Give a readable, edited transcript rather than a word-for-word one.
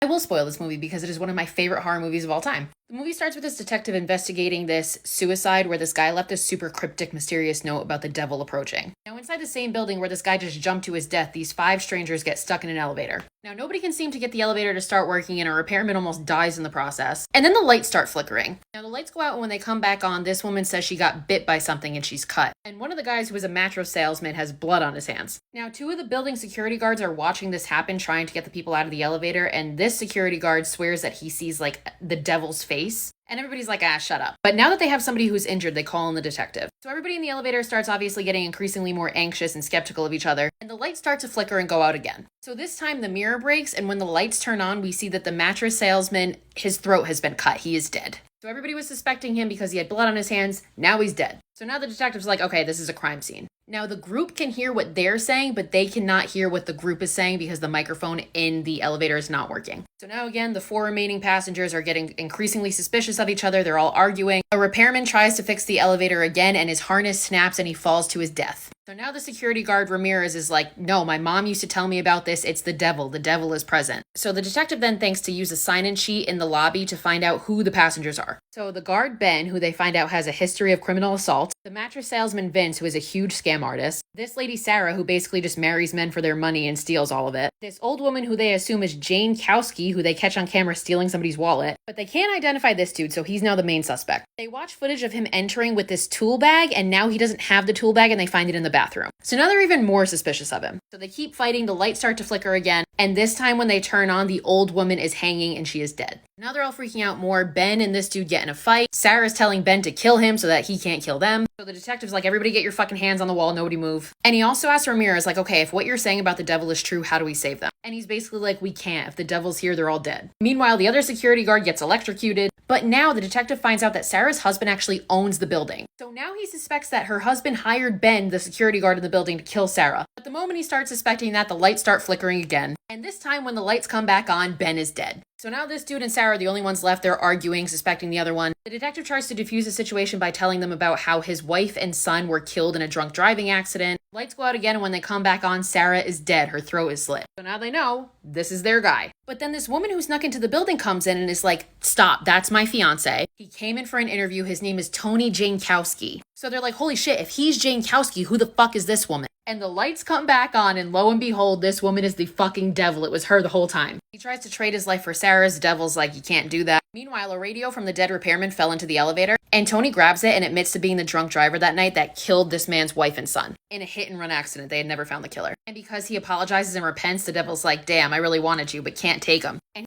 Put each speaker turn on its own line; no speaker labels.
I will spoil this movie because it is one of my favorite horror movies of all time. The movie starts with this detective investigating this suicide where this guy left this super cryptic, mysterious note about the devil approaching. Now, inside the same building where this guy just jumped to his death, these 5 strangers get stuck in an elevator. Now, nobody can seem to get the elevator to start working, and a repairman almost dies in the process. And then the lights start flickering. Now, the lights go out, and when they come back on, this woman says she got bit by something and she's cut. And one of the guys who was a mattress salesman has blood on his hands. Now, 2 of the building security guards are watching this happen, trying to get the people out of the elevator, and this security guard swears that he sees, like, the devil's face. And everybody's like, shut up. But now that they have somebody who's injured, they call in the detective. So everybody in the elevator starts obviously getting increasingly more anxious and skeptical of each other, and the lights start to flicker and go out again. So this time the mirror breaks, and when the lights turn on, we see that the mattress salesman, his throat has been cut. He is dead. So everybody was suspecting him because he had blood on his hands. Now he's dead. So now the detective's like, okay, this is a crime scene. Now the group can hear what they're saying, but they cannot hear what the group is saying because the microphone in the elevator is not working. So now again, the 4 remaining passengers are getting increasingly suspicious of each other. They're all arguing. A repairman tries to fix the elevator again, and his harness snaps and he falls to his death. So now the security guard Ramirez is like, no, my mom used to tell me about this. It's the devil. The devil is present. So the detective then thinks to use a sign-in sheet in the lobby to find out who the passengers are. So the guard Ben, who they find out has a history of criminal assault, the mattress salesman Vince, who is a huge scam artist, this lady Sarah, who basically just marries men for their money and steals all of it, this old woman who they assume is Jane Kowski, who they catch on camera stealing somebody's wallet, but they can't identify this dude, so he's now the main suspect. They watch footage of him entering with this tool bag, and now he doesn't have the tool bag, and they find it in the bathroom. So now they're even more suspicious of him. So they keep fighting, the lights start to flicker again, and this time when they turn on, the old woman is hanging and she is dead. Now they're all freaking out more. Ben and this dude get in a fight. Sarah's telling Ben to kill him so that he can't kill them. So the detective's like, everybody get your fucking hands on the wall, nobody move. And he also asks Ramirez, like, okay, if what you're saying about the devil is true, how do we save them? And he's basically like, we can't. If the devil's here, they're all dead. Meanwhile, the other security guard gets electrocuted. But now the detective finds out that Sarah's husband actually owns the building. So now he suspects that her husband hired Ben, the security guard in the building, to kill Sarah. But the moment he starts suspecting that, the lights start flickering again. And this time when the lights come back on, Ben is dead. So now this dude and Sarah are the only ones left. They're arguing, suspecting the other one. The detective tries to defuse the situation by telling them about how his wife and son were killed in a drunk driving accident. Lights go out again, and when they come back on, Sarah is dead. Her throat is slit. So now they know this is their guy. But then this woman who snuck into the building comes in and is like, stop, that's my fiance. He came in for an interview. His name is Tony Jankowski. So they're like, holy shit, if he's Jankowski, who the fuck is this woman? And the lights come back on, and lo and behold, this woman is the fucking devil. It was her the whole time. He tries to trade his life for Sarah's. The devil's like, you can't do that. Meanwhile, a radio from the dead repairman fell into the elevator, and Tony grabs it and admits to being the drunk driver that night that killed this man's wife and son in a hit-and-run accident. They had never found the killer. And because he apologizes and repents, the devil's like, damn, I really wanted you, but can't take him. And